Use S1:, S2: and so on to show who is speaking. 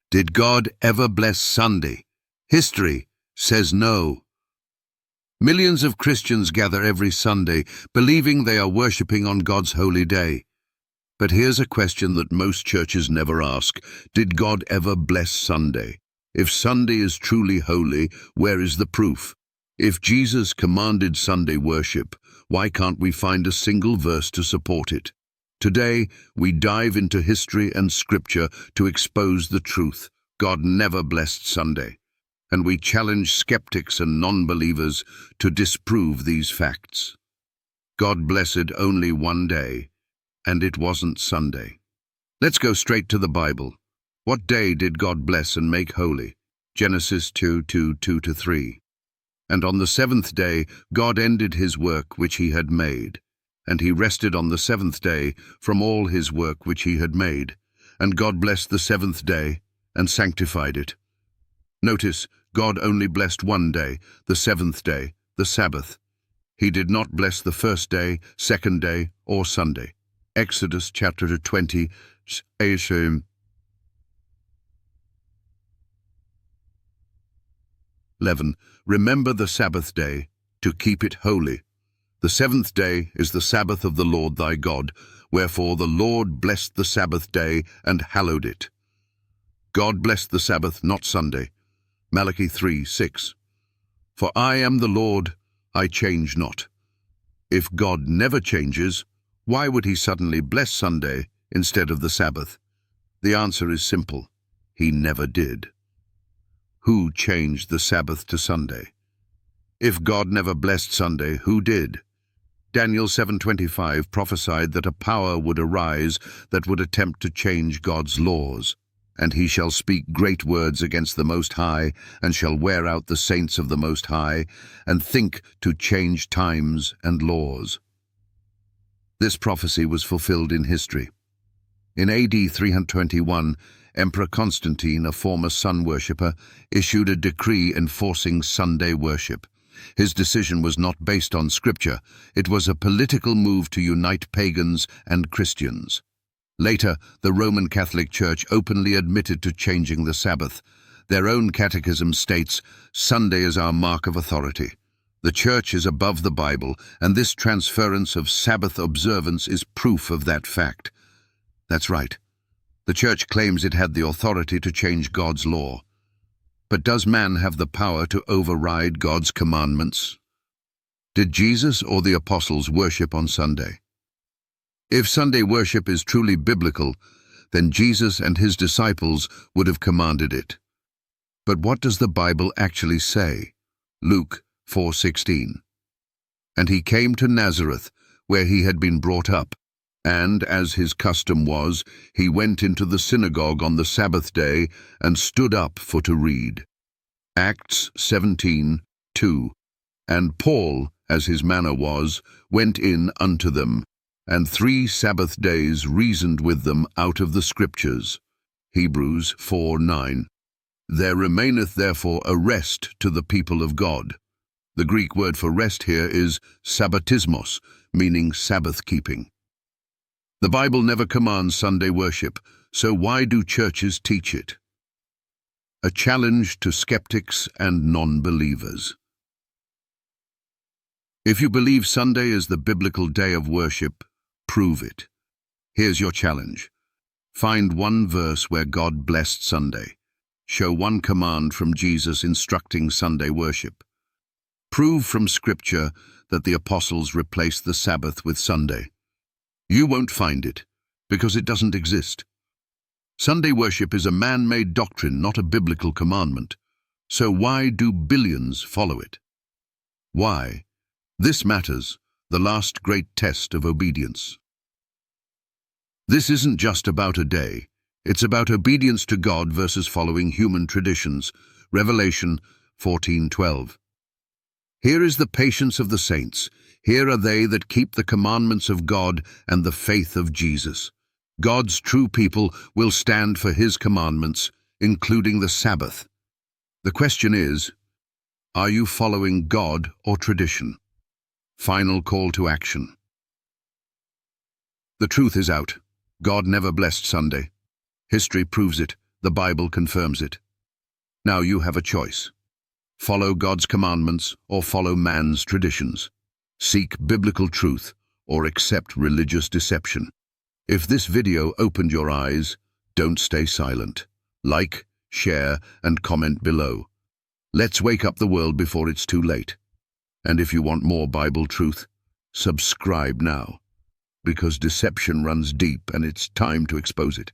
S1: Did God ever bless Sunday? History says no. Millions of Christians gather every Sunday, believing they are worshipping on God's holy day. But here's a question that most churches never ask. Did God ever bless Sunday? If Sunday is truly holy, where is the proof? If Jesus commanded Sunday worship, why can't we find a single verse to support it? Today, we dive into history and scripture to expose the truth. God never blessed Sunday. And we challenge skeptics and non-believers to disprove these facts. God blessed only one day, and it wasn't Sunday. Let's go straight to the Bible. What day did God bless and make holy? Genesis 2:2-3. And on the seventh day, God ended his work which he had made. And he rested on the seventh day from all his work which he had made. And God blessed the seventh day and sanctified it. Notice, God only blessed one day, the seventh day, the Sabbath. He did not bless the first day, second day, or Sunday. Exodus chapter 20, 11. Remember the Sabbath day, to keep it holy. The seventh day is the Sabbath of the Lord thy God, wherefore the Lord blessed the Sabbath day and hallowed it. God blessed the Sabbath, not Sunday. Malachi 3:6. For I am the Lord, I change not. If God never changes, why would he suddenly bless Sunday instead of the Sabbath? The answer is simple. He never did. Who changed the Sabbath to Sunday? If God never blessed Sunday, who did? Daniel 7:25 prophesied that a power would arise that would attempt to change God's laws. And he shall speak great words against the Most High, and shall wear out the saints of the Most High, and think to change times and laws. This prophecy was fulfilled in history. In AD 321, Emperor Constantine, a former sun worshipper, issued a decree enforcing Sunday worship. His decision was not based on scripture. It was a political move to unite pagans and Christians. Later, the Roman Catholic Church openly admitted to changing the Sabbath. Their own catechism states, "Sunday is our mark of authority." The Church is above the Bible, and this transference of Sabbath observance is proof of that fact. That's right. The Church claims it had the authority to change God's law. But does man have the power to override God's commandments? Did Jesus or the apostles worship on Sunday? If Sunday worship is truly biblical, then Jesus and his disciples would have commanded it. But what does the Bible actually say? Luke 4:16. And he came to Nazareth, where he had been brought up, and, as his custom was, he went into the synagogue on the Sabbath day and stood up for to read. Acts 17:2. And Paul, as his manner was, went in unto them, and 3 Sabbath days reasoned with them out of the Scriptures. Hebrews 4:9. There remaineth therefore a rest to the people of God. The Greek word for rest here is sabbatismos, meaning Sabbath-keeping. The Bible never commands Sunday worship, so why do churches teach it? A challenge to skeptics and non-believers. If you believe Sunday is the biblical day of worship, prove it. Here's your challenge. Find one verse where God blessed Sunday. Show one command from Jesus instructing Sunday worship. Prove from Scripture that the apostles replaced the Sabbath with Sunday. You won't find it, because it doesn't exist. Sunday worship is a man-made doctrine, not a biblical commandment. So why do billions follow it? Why? This matters, the last great test of obedience. This isn't just about a day. It's about obedience to God versus following human traditions. Revelation 14:12. Here is the patience of the saints. Here are they that keep the commandments of God and the faith of Jesus. God's true people will stand for his commandments, including the Sabbath. The question is, are you following God or tradition? Final call to action. The truth is out. God never blessed Sunday. History proves it. The Bible confirms it. Now you have a choice. Follow God's commandments or follow man's traditions. Seek biblical truth or accept religious deception. If this video opened your eyes, don't stay silent. Like, share, and comment below. Let's wake up the world before it's too late. And if you want more Bible truth, subscribe now, because deception runs deep and it's time to expose it.